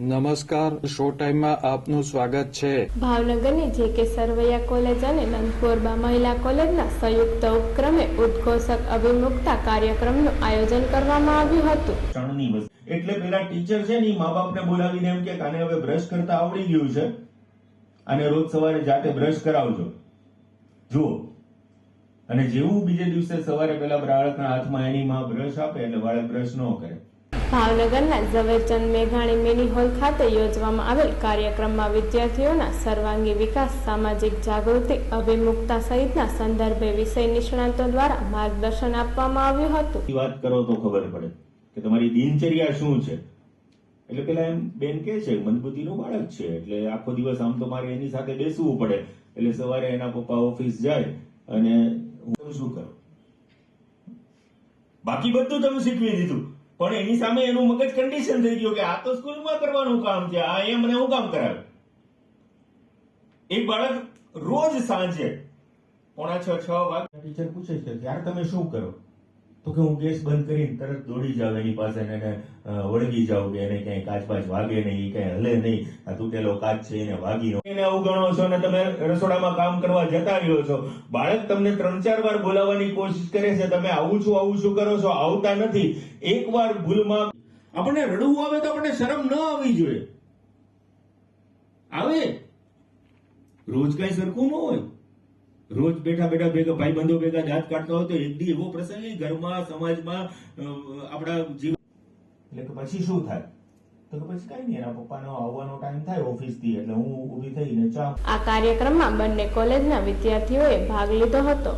નમસ્કાર, શો ટાઈમમાં આપનું સ્વાગત છે। ભાવનગરની જે.કે. સરવૈયા કોલેજ અને નંદકોરબા મહિલા કોલેજના સંયુક્ત ઉપક્રમે ઉદ્ઘોષક અભિમુખતા કાર્યક્રમનું આયોજન કરવામાં આવ્યું હતું। એટલે પેલા ટીચર છે ને મા બાપને બોલાવીને એમ કે આને હવે બ્રશ કરતા આવડી ગયું છે અને રોજ સવારે જાતે બ્રશ કરાવજો જુઓ, અને જેવું બીજે દિવસે સવારે પેલા બાળકના હાથમાં એની માં બ્રશ આપે એટલે બાળક બ્રશ ન કરે। ભાવનગરના ઝવેરચંદ મેઘાણી મિની હોલ ખાતે યોજવામાં આવેલ કાર્યક્રમમાં વિદ્યાર્થીઓના સર્વાંગી વિકાસ, સામાજિક જાગૃતિ, અભિમુખતા સહિતના સંદર્ભે વિષય નિષ્ણાતો દ્વારા માર્ગદર્શન આપવામાં આવ્યું હતું। વાત કરો તો ખબર પડે કે તમારી દિનચર્યા શું છે। એટલે પેલા એમ બેન કે છે મજબૂતીનું બાળક છે એટલે આખો દિવસ આમ તો મારે એની સાથે બેસવું પડે, એટલે સવારે એના પપ્પા ઓફિસ જાય અને હું શું કરું, બાકી બધું તમે શીખવી દીધું પણ એની સામે એનું મગજ કન્ડિશન થઈ ગયું કે આ તો સ્કૂલમાં કરવાનું કામ છે, આ એમ મને હું કામ કરાવે। એક બાળક રોજ સાંજે 5:45-6 વાગે ટીચર પૂછે છે યાર તમે શું કરો, તો કે હું ગેસ બંધ કરીને તરત દોડી જાવ એની પાસે એને વળગી જાવ કે એને ક્યાંય કાચ બાચ વાગે નહીં, ક્યાંય હલે નહીં, આ તૂટેલો કાચ છે એને વાગી એને અવગણો છો અને તમે રસોડામાં કામ કરવા જતા રહ્યો છો। બાળક તમને 3-4 વાર બોલાવવાની કોશિશ કરે છે, તમે આવું શું કરો છો, આવતા નથી। એક વાર ભૂલમાં આપણને રડવું આવે તો આપણને શરમ ન આવવી જોઈએ, આવે રોજ કઈ સરખું ન હોય। રોજ બેઠા ભેગા ભાઈબંધો ભેગા દાંત કાઢતા હોય તો એક દી એવો પ્રસંગ ઘરમાં સમાજમાં આપણા જીવન એટલે કે પછી શું થાય તો કે પછી કઈ નહીં, એના પપ્પાનો આવવાનો ટાઈમ થાય ઓફિસ થી એટલે હું ઊભી થઈને ચા। આ કાર્યક્રમમાં બંને કોલેજના વિદ્યાર્થીઓએ ભાગ લીધો હતો।